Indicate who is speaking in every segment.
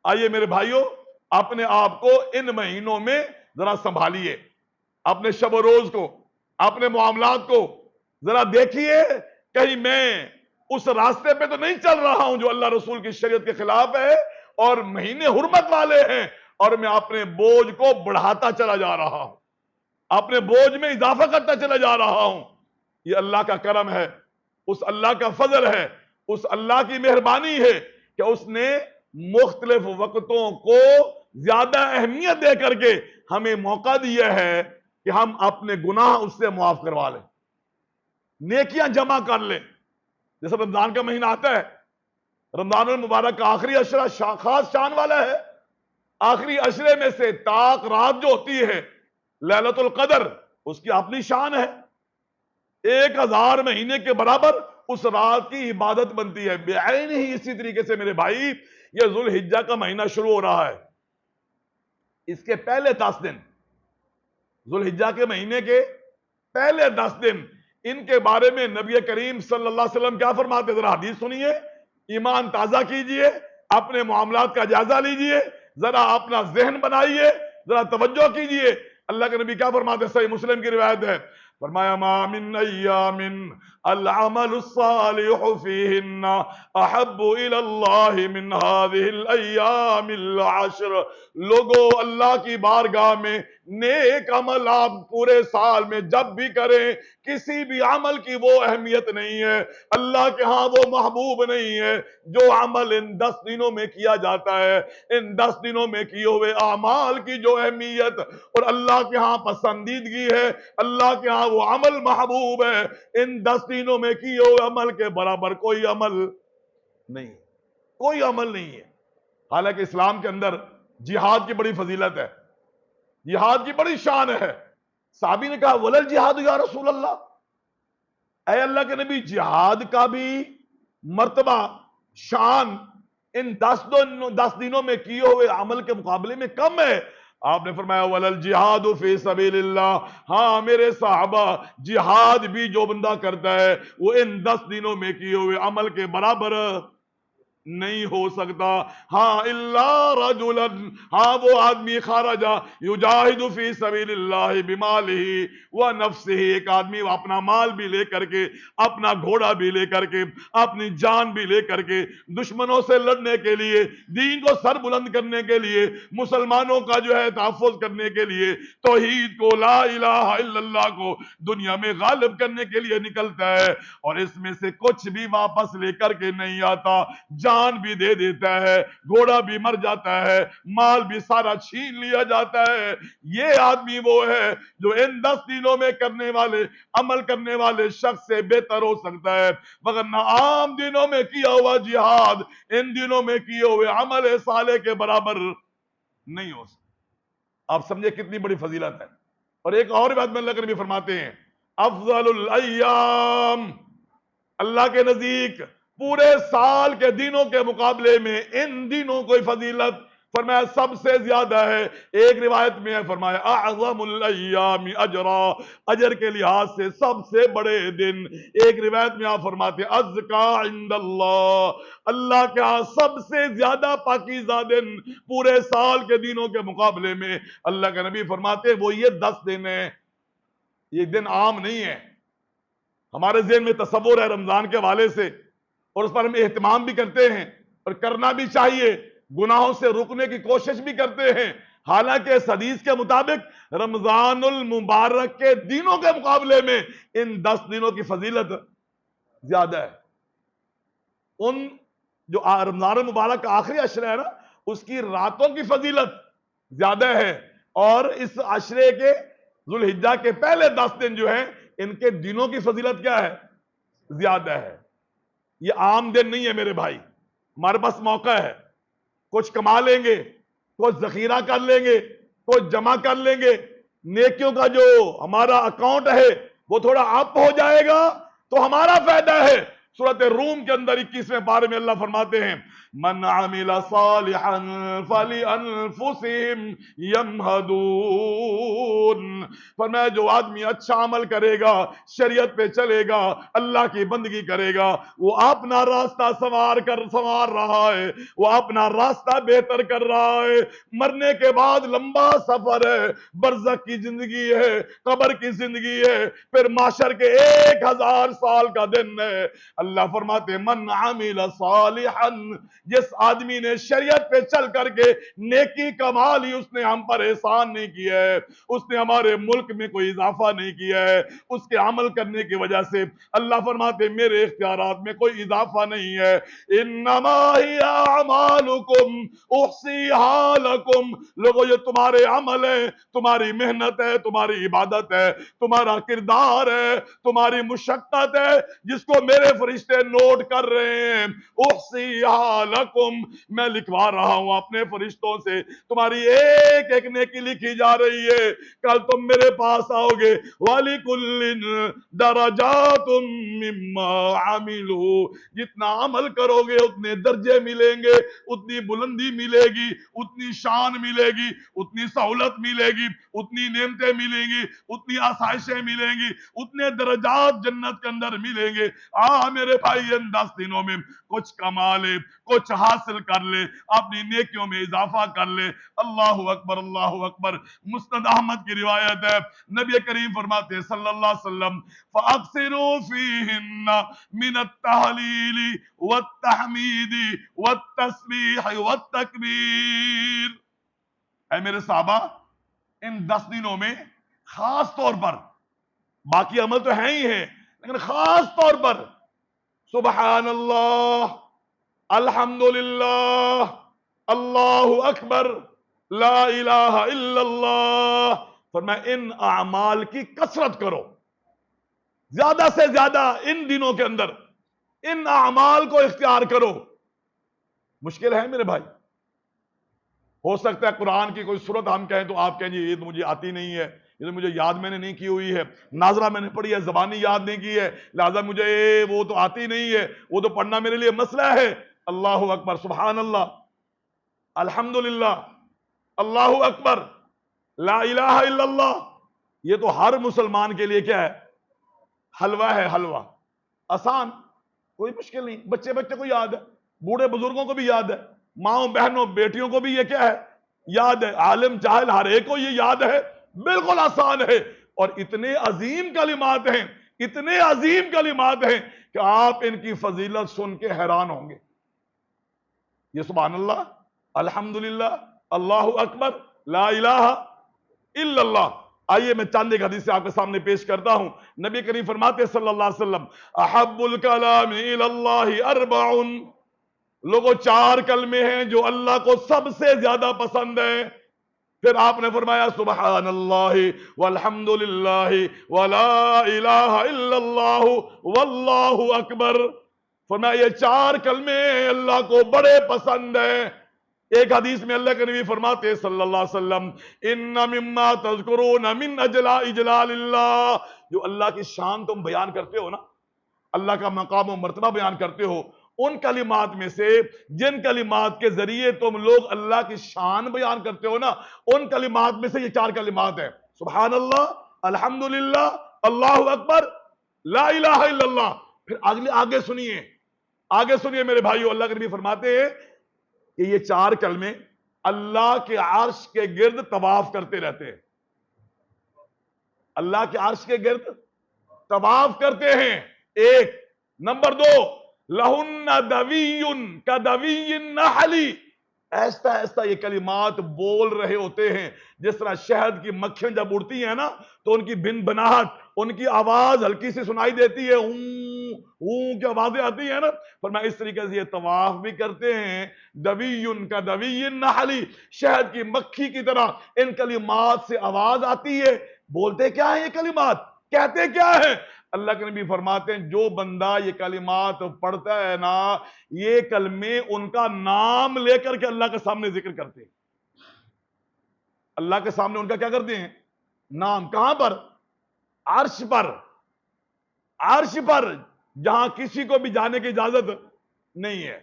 Speaker 1: آئیے میرے بھائیوں، اپنے آپ کو ان مہینوں میں ذرا سنبھالیے، اپنے شب و روز کو، اپنے معاملات کو ذرا دیکھیے، کہیں میں اس راستے پہ تو نہیں چل رہا ہوں جو اللہ رسول کی شریعت کے خلاف ہے اور مہینے حرمت والے ہیں، اور میں اپنے بوجھ کو بڑھاتا چلا جا رہا ہوں، اپنے بوجھ میں اضافہ کرتا چلا جا رہا ہوں۔ یہ اللہ کا کرم ہے، اس اللہ کا فضل ہے، اس اللہ کی مہربانی ہے کہ اس نے مختلف وقتوں کو زیادہ اہمیت دے کر کے ہمیں موقع دیا ہے کہ ہم اپنے گناہ اس سے معاف کروا لیں، نیکیاں جمع کر لیں۔ جیسے رمضان کا مہینہ آتا ہے، رمضان المبارک کا آخری عشرہ خاص شان والا ہے۔ آخری عشرے میں سے طاق رات جو ہوتی ہے لیلۃ القدر، اس کی اپنی شان ہے، 1000 مہینے کے برابر اس رات کی عبادت بنتی ہے بعین ہی۔ اسی طریقے سے میرے بھائی، یہ ذوالحجہ کا مہینہ شروع ہو رہا ہے، اس کے پہلے 10 دن، ذوالحجہ کے مہینے کے پہلے 10 دن، ان کے بارے میں نبی کریم صلی اللہ علیہ وسلم کیا فرماتے ہیں؟ ذرا حدیث سنیے، ایمان تازہ کیجئے، اپنے معاملات کا جائزہ لیجئے، ذرا اپنا ذہن بنائیے، ذرا توجہ کیجئے۔ اللہ کے نبی کیا فرماتے ہیں؟ صحیح مسلم کی روایت ہے، فرمایا ما من ایام العمل الصالح فیہن احب الی اللہ من هذه الایام العشر۔ لوگوں، اللہ کی بارگاہ میں نیک عمل آپ پورے سال میں جب بھی کریں، کسی بھی عمل کی وہ اہمیت نہیں ہے، اللہ کے ہاں وہ محبوب نہیں ہے جو عمل ان 10 دنوں میں کیا جاتا ہے۔ ان 10 دنوں میں کیے ہوئے اعمال کی جو اہمیت اور اللہ کے ہاں پسندیدگی ہے، اللہ کے ہاں وہ عمل محبوب ہے، ان 10 دنوں میں کیے ہوئے عمل کے برابر کوئی عمل نہیں، کوئی عمل نہیں ہے۔ حالانکہ اسلام کے اندر جہاد کی بڑی فضیلت ہے، جہاد کی بڑی شان ہے۔ صحابی نے کہا ولل جہاد یا رسول اللہ، اے اللہ کے نبی، جہاد کا بھی مرتبہ، شان ان 10 دنوں میں کیے ہوئے عمل کے مقابلے میں کم ہے۔ آپ نے فرمایا ولل جہاد فی سبیل اللہ، ہاں میرے صحابہ، جہاد بھی جو بندہ کرتا ہے وہ ان 10 دنوں میں کیے ہوئے عمل کے برابر نہیں ہو سکتا۔ ہاں الا رجلا، ہاں وہ آدمی خرج یجاہد فی سبیل اللہ بمالہ و نفسہ، ایک آدمی اپنا مال بھی لے کر کے، اپنا گھوڑا بھی لے کر کے، اپنی جان بھی لے کر کے دشمنوں سے لڑنے کے لیے، دین کو سر بلند کرنے کے لیے، مسلمانوں کا جو ہے تحفظ کرنے کے لیے، توحید کو، لا الہ الا اللہ کو دنیا میں غالب کرنے کے لیے نکلتا ہے، اور اس میں سے کچھ بھی واپس لے کر کے نہیں آتا، جان بھی دے دیتا ہے، گھوڑا بھی مر جاتا ہے، مال بھی سارا چھین لیا جاتا ہے، یہ آدمی وہ ہے جو ان 10 دنوں میں کرنے والے، عمل کرنے والے شخص سے بہتر ہو سکتا ہے، وگرنہ عام دنوں میں کیا ہوا جہاد ان دنوں میں کیے ہوئے عمل صالح کے برابر نہیں ہو سکتا۔ آپ سمجھے کتنی بڑی فضیلت ہے۔ اور ایک اور بات میں اللہ کے نبی فرماتے ہیں، افضل الایام، اللہ کے نزدیک پورے سال کے دنوں کے مقابلے میں ان دنوں کوئی فضیلت فرمایا سب سے زیادہ ہے۔ ایک روایت میں ہے فرمایا اعظم الایام اجرا، اجر کے لحاظ سے سب سے بڑے دن۔ ایک روایت میں آپ فرماتے ہیں ازکا عند اللہ، اللہ کے ہاں سب سے زیادہ پاکیزہ دن پورے سال کے دنوں کے مقابلے میں اللہ کے نبی فرماتے ہیں وہ یہ 10 دن ہیں۔ یہ دن عام نہیں ہے، ہمارے ذہن میں تصور ہے رمضان کے حوالے سے، اور اس پر ہم اہتمام بھی کرتے ہیں اور کرنا بھی چاہیے، گناہوں سے رکنے کی کوشش بھی کرتے ہیں، حالانکہ اس حدیث کے مطابق رمضان المبارک کے دنوں کے مقابلے میں ان 10 دنوں کی فضیلت زیادہ ہے۔ ان جو رمضان المبارک کا آخری عشرہ ہے نا، اس کی راتوں کی فضیلت زیادہ ہے، اور اس عشرے کے ذوالحجہ کے پہلے 10 دن جو ہیں ان کے دنوں کی فضیلت کیا ہے؟ زیادہ ہے۔ یہ عام دن نہیں ہے میرے بھائی، ہمارے پاس موقع ہے، کچھ کما لیں گے، کچھ ذخیرہ کر لیں گے، کچھ جمع کر لیں گے، نیکیوں کا جو ہمارا اکاؤنٹ ہے وہ تھوڑا اپ ہو جائے گا تو ہمارا فائدہ ہے۔ سورۃ روم کے اندر 21ویں پارے میں اللہ فرماتے ہیں من عمل صالحا فلانفسهم یمہدون، فرمایا جو آدمی اچھا عمل کرے گا، شریعت پہ چلے گا، اللہ کی بندگی کرے گا، وہ اپنا راستہ سنوار رہا ہے، وہ اپنا راستہ بہتر کر رہا ہے۔ مرنے کے بعد لمبا سفر ہے، برزخ کی زندگی ہے، قبر کی زندگی ہے، پھر معاشر کے 1000 سال کا دن ہے۔ اللہ فرماتے من عمل صالحا، جس آدمی نے شریعت پہ چل کر کے نیکی کما لی، اس نے ہم پر احسان نہیں کیا ہے، اس نے ہمارے ملک میں کوئی اضافہ نہیں کیا ہے، اس کے عمل کرنے کی وجہ سے اللہ فرماتے میرے اختیارات میں کوئی اضافہ نہیں ہے۔ انما ہی اعمالکم احصیہا لکم، لوگوں یہ تمہارے عمل ہیں، تمہاری محنت ہے، تمہاری عبادت ہے، تمہارا کردار ہے، تمہاری مشقت ہے، جس کو میرے فرشتے نوٹ کر رہے ہیں۔ احصیہا لکم، میں لکھوا رہا ہوں اپنے فرشتوں سے، تمہاری ایک ایک نیکی لکھی جا رہی ہے۔ کل تم میرے پاس آؤ گے، وَلِكُلٍّ دَرَجَاتٌ مِّمَّا عَمِلُوا، جتنا عمل کرو گے اتنے درجے ملیں گے، اتنی بلندی ملے گی، اتنی شان ملے گی، اتنی سہولت ملے گی، اتنی نعمتیں ملیں گی، اتنی آسائشیں ملیں گی، اتنے درجات جنت کے اندر ملیں گے۔ میرے بھائی ان 10 دنوں میں کچھ کما لے، کچھ حاصل کر لے، اپنی نیکیوں میں اضافہ کر لے۔ اللہ اکبر، اللہ اکبر۔ مسند احمد کی روایت ہے، نبی کریم فرماتے ہیں صلی اللہ علیہ وسلم فَأَكْثِرُوا فِيهِنَّ مِنَ التَّهْلِيلِ وَالتَّحْمِيدِ وَالتَّسْبِيحِ وَالتَّكْبِيرِ۔ اے میرے صحابہ، ان 10 دنوں میں خاص طور پر، باقی عمل تو ہیں ہی ہیں، لیکن خاص طور پر سبحان اللہ، الحمدللہ، اللہ اکبر، لا الہ الا اللہ، فرمایا ان اعمال کی کثرت کرو، زیادہ سے زیادہ ان دنوں کے اندر ان اعمال کو اختیار کرو۔ مشکل ہے میرے بھائی، ہو سکتا ہے قرآن کی کوئی سورت ہم کہیں تو آپ کہیں جی یہ تو مجھے آتی نہیں ہے، یہ تو مجھے یاد میں نے نہیں کی ہوئی ہے، ناظرہ میں نے پڑھی ہے، زبانی یاد نہیں کی ہے، لہذا مجھے وہ تو آتی نہیں ہے، وہ تو پڑھنا میرے لیے مسئلہ ہے۔ اللہ اکبر، سبحان اللہ، الحمدللہ، اللہ اکبر، لا الہ الا اللہ، یہ تو ہر مسلمان کے لیے کیا ہے؟ حلوہ ہے، حلوہ، آسان، کوئی مشکل نہیں، بچے کو یاد ہے، بوڑھے بزرگوں کو بھی یاد ہے، ماؤں بہنوں بیٹیوں کو بھی یہ کیا ہے؟ یاد ہے، عالم جاہل ہر ایک کو یہ یاد ہے، بالکل آسان ہے۔ اور اتنے عظیم کلمات ہیں، اتنے عظیم کلمات ہیں کہ آپ ان کی فضیلت سن کے حیران ہوں گے۔ یہ سبحان اللہ، الحمدللہ، اللہ اکبر، لا الہ الا اللہ۔ آئیے میں چاند ایک حدیث سے آپ کے سامنے پیش کرتا ہوں۔ نبی کریم فرماتے صلی اللہ علیہ وسلم احب الکلام الی اللہ اربع، لوگوں 4 کلمے ہیں جو اللہ کو سب سے زیادہ پسند ہیں۔ پھر آپ نے فرمایا سبحان اللہ والحمدللہ ولا الہ الا اللہ واللہ اکبر، فرمایا یہ 4 کلمے اللہ کو بڑے پسند ہیں۔ ایک حدیث میں اللہ کے نبی فرماتے ہیں صلی اللہ علیہ وسلم ان مما تذکرون من اجلال اللہ، جو اللہ کی شان تم بیان کرتے ہو نا، اللہ کا مقام و مرتبہ بیان کرتے ہو، ان کلمات میں سے جن کلمات کے ذریعے تم لوگ اللہ کی شان بیان کرتے ہو نا، ان کلمات میں سے یہ 4 کلمات ہیں، سبحان اللہ، الحمدللہ، اللہ اکبر، لا الہ الا اللہ۔ پھر آگے سنیے میرے بھائیو، اللہ کے نبی فرماتے ہیں کہ یہ 4 کلمے اللہ کے عرش کے گرد طواف کرتے رہتے ہیں، اللہ کے عرش کے گرد طواف کرتے ہیں۔ ایک نمبر 2، لہن دوی کدوی النحل، ایسا یہ کلمات بول رہے ہوتے ہیں جس طرح شہد کی مکھیاں جب اڑتی ہیں نا تو ان کی بن بناہٹ، ان کی آواز ہلکی سی سنائی دیتی ہے، اون کی آوازیں آتی ہیں نا، فرمایا اس طریقے سے یہ طواف بھی کرتے ہیں، دوی کدوی النحل، شہد کی مکھی کی طرح ان کلمات سے آواز آتی ہے۔ بولتے کیا ہیں یہ کلمات؟ کہتے کیا ہیں؟ اللہ کے نبی فرماتے ہیں جو بندہ یہ کلمات پڑھتا ہے نا، یہ کلمے ان کا نام لے کر کے اللہ کے سامنے ذکر کرتے ہیں، اللہ کے سامنے ان کا کیا کرتے ہیں؟ نام۔ کہاں پر؟ عرش پر، عرش پر، جہاں کسی کو بھی جانے کی اجازت نہیں ہے۔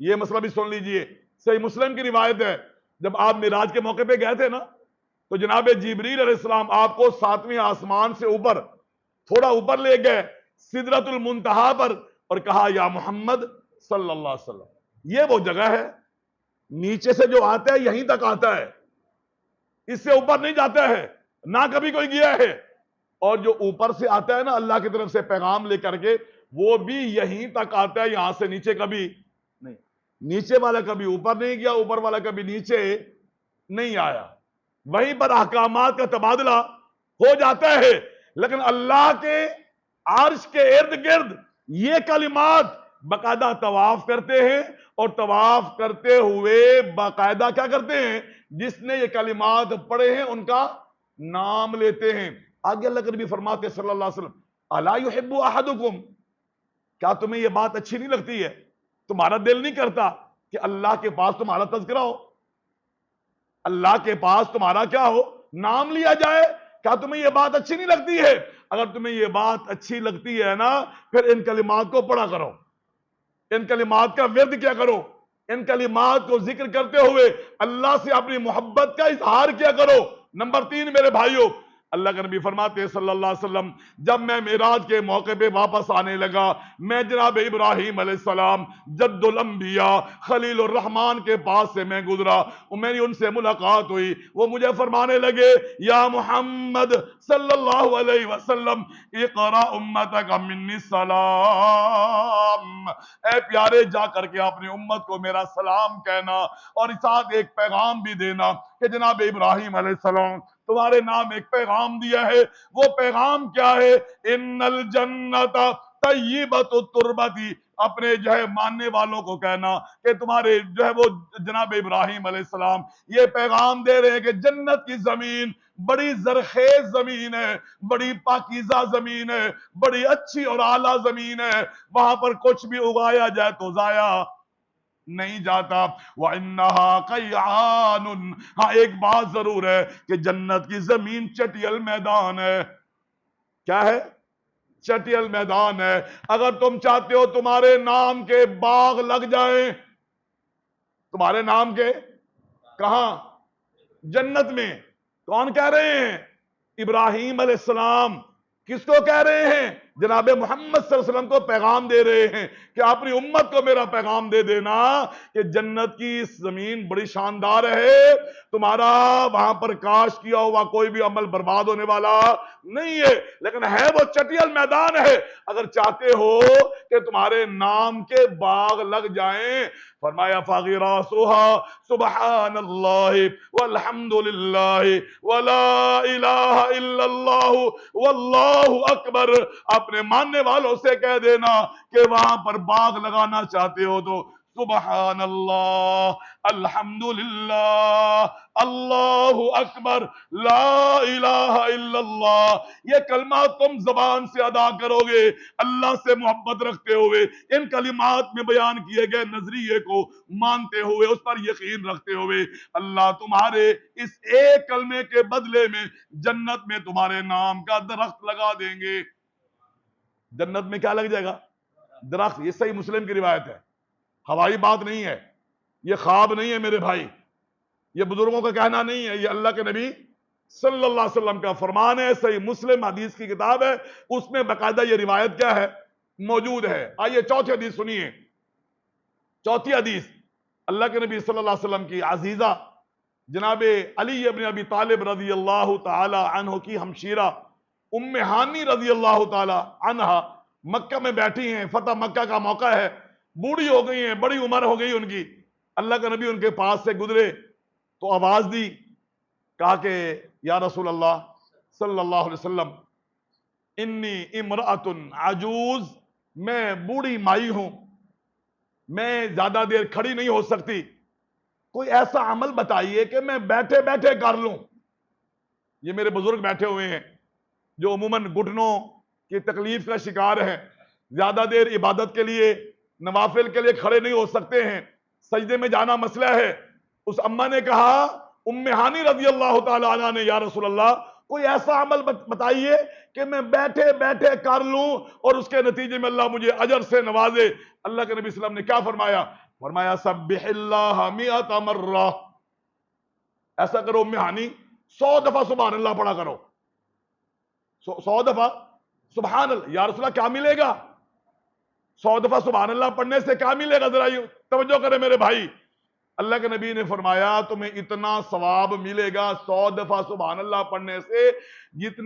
Speaker 1: یہ مسئلہ بھی سن لیجئے، صحیح مسلم کی روایت ہے، جب آپ معراج کے موقع پہ گئے تھے نا تو جناب جبریل علیہ السلام آپ کو 7ویں آسمان سے اوپر تھوڑا اوپر لے گئے سدرۃ المنتہا پر اور کہا یا محمد صلی اللہ علیہ وسلم، یہ وہ جگہ ہے نیچے سے جو آتا ہے یہیں تک آتا ہے، اس سے اوپر نہیں جاتا ہے، نہ کبھی کوئی گیا ہے، اور جو اوپر سے آتا ہے نا اللہ کی طرف سے پیغام لے کر کے وہ بھی یہیں تک آتا ہے، یہاں سے نیچے کبھی نہیں، نیچے والا کبھی اوپر نہیں گیا، اوپر والا کبھی نیچے نہیں آیا، وہیں پر احکامات کا تبادلہ ہو جاتا ہے، لیکن اللہ کے عرش کے ارد گرد یہ کلمات باقاعدہ طواف کرتے ہیں، اور طواف کرتے ہوئے باقاعدہ کیا کرتے ہیں، جس نے یہ کلمات پڑھے ہیں ان کا نام لیتے ہیں۔ آگے اللہ کے نبی فرماتے صلی اللہ علیہ وسلم الا یحب احدکم، کیا تمہیں یہ بات اچھی نہیں لگتی ہے، تمہارا دل نہیں کرتا کہ اللہ کے پاس تمہارا تذکرہ ہو، اللہ کے پاس تمہارا کیا ہو، نام لیا جائے؟ کیا تمہیں یہ بات اچھی نہیں لگتی ہے؟ اگر تمہیں یہ بات اچھی لگتی ہے نا پھر ان کلمات کو پڑھا کرو، ان کلمات کا ورد کیا کرو، ان کلمات کو ذکر کرتے ہوئے اللہ سے اپنی محبت کا اظہار کیا کرو۔ نمبر 3 میرے بھائیوں، اللہ کے نبی فرماتے ہیں صلی اللہ علیہ وسلم جب میں معراج کے موقع پہ واپس آنے لگا، میں جناب ابراہیم علیہ السلام جد الانبیاء خلیل الرحمن کے پاس سے میں گزرا، اور میری ان سے ملاقات ہوئی، وہ مجھے فرمانے لگے یا محمد صلی اللہ علیہ وسلم اقرا امتک منی السلام، اے پیارے جا کر کے اپنی امت کو میرا سلام کہنا، اور ساتھ ایک پیغام بھی دینا کہ جناب ابراہیم علیہ السلام تمہارے نام ایک پیغام دیا ہے، وہ پیغام کیا ہے، ان الجنت طیبۃ التربۃ، اپنے جو ہے ماننے والوں کو کہنا کہ تمہارے جو ہے وہ جناب ابراہیم علیہ السلام یہ پیغام دے رہے ہیں کہ جنت کی زمین بڑی زرخیز زمین ہے، بڑی پاکیزہ زمین ہے، بڑی اچھی اور اعلیٰ زمین ہے، وہاں پر کچھ بھی اگایا جائے تو ضائع نہیں جاتا۔ وَإِنَّهَا قَيْعَانٌ، ہاں ایک بات ضرور ہے کہ جنت کی زمین چٹیل میدان ہے۔ کیا ہے؟ چٹیل میدان ہے۔ اگر تم چاہتے ہو تمہارے نام کے باغ لگ جائیں، تمہارے نام کے کہاں؟ جنت میں۔ کون کہہ رہے ہیں؟ ابراہیم علیہ السلام۔ کس کو کہہ رہے ہیں؟ جناب محمد صلی اللہ علیہ وسلم کو پیغام دے رہے ہیں کہ اپنی امت کو میرا پیغام دے دینا کہ جنت کی زمین بڑی شاندار ہے، تمہارا وہاں پر کاش کیا ہوا کوئی بھی عمل برباد ہونے والا نہیں ہے، لیکن ہے وہ چٹیل میدان ہے۔ اگر چاہتے ہو کہ تمہارے نام کے باغ لگ جائیں، فرمایا فَغِرَاسُهَا سُبْحَانَ اللَّهِ وَالْحَمْدُ لِلَّهِ وَلَا إِلَٰهَ إِلَّا اللَّهُ وَاللَّهُ أَكْبَرُ، اپنے ماننے والوں سے کہہ دینا کہ وہاں پر باغ لگانا چاہتے ہو تو سبحان اللہ، الحمدللہ، اللہ اکبر، لا الہ الا اللہ، یہ کلمہ تم زبان سے ادا کرو گے اللہ سے محبت رکھتے ہوئے، ان کلمات میں بیان کیے گئے نظریے کو مانتے ہوئے، اس پر یقین رکھتے ہوئے، اللہ تمہارے اس ایک کلمے کے بدلے میں جنت میں تمہارے نام کا درخت لگا دیں گے۔ جنت میں کیا لگ جائے گا؟ درخت۔ یہ صحیح مسلم کی روایت ہے، ہوائی بات نہیں ہے، یہ خواب نہیں ہے میرے بھائی، یہ بزرگوں کا کہنا نہیں ہے، یہ اللہ کے نبی صلی اللہ علیہ وسلم کا فرمان ہے، صحیح مسلم حدیث کی کتاب ہے، اس میں باقاعدہ یہ روایت کیا ہے؟ موجود ہے۔ آئیے چوتھی حدیث سنیے۔ چوتھی حدیث اللہ کے نبی صلی اللہ علیہ وسلم کی عزیزہ جناب علی ابن ابی طالب رضی اللہ تعالی عنہ کی ہمشیرہ ام ہانی رضی اللہ تعالی عنہ مکہ میں بیٹھی ہیں، فتح مکہ کا موقع ہے، بوڑھی ہو گئی ہیں، بڑی عمر ہو گئی ان کی، اللہ کے نبی ان کے پاس سے گزرے تو آواز دی، کہا کہ یا رسول اللہ صلی اللہ علیہ وسلم انی امرأۃ عجوز، میں بوڑھی مائی ہوں، میں زیادہ دیر کھڑی نہیں ہو سکتی، کوئی ایسا عمل بتائیے کہ میں بیٹھے بیٹھے کر لوں۔ یہ میرے بزرگ بیٹھے ہوئے ہیں جو عموماً گھٹنوں کی تکلیف کا شکار ہیں، زیادہ دیر عبادت کے لیے نوافل کے لیے کھڑے نہیں ہو سکتے ہیں، سجدے میں جانا مسئلہ ہے۔ اس اماں نے کہا، ام ہانی رضی اللہ تعالی عنہ نے، یا رسول اللہ کوئی ایسا عمل بتائیے کہ میں بیٹھے بیٹھے کر لوں اور اس کے نتیجے میں اللہ مجھے اجر سے نوازے۔ اللہ کے نبی صلی اللہ علیہ وسلم نے کیا فرمایا؟ فرمایا سبح اللہ مئۃ مرہ، ایسا کرو مہانی 100 دفعہ سبحان اللہ پڑھا کرو، 100 دفعہ سبحان اللہ۔ یا رسول اللہ کیا ملے گا 100 دفعہ سبحان اللہ پڑھنے سے؟ کیا ملے گا؟ ذرا یوں توجہ کرے میرے بھائی، اللہ کے نبی نے فرمایا تمہیں اتنا ثواب ملے گا 100 دفعہ سبحان اللہ پڑھنے سے جتنا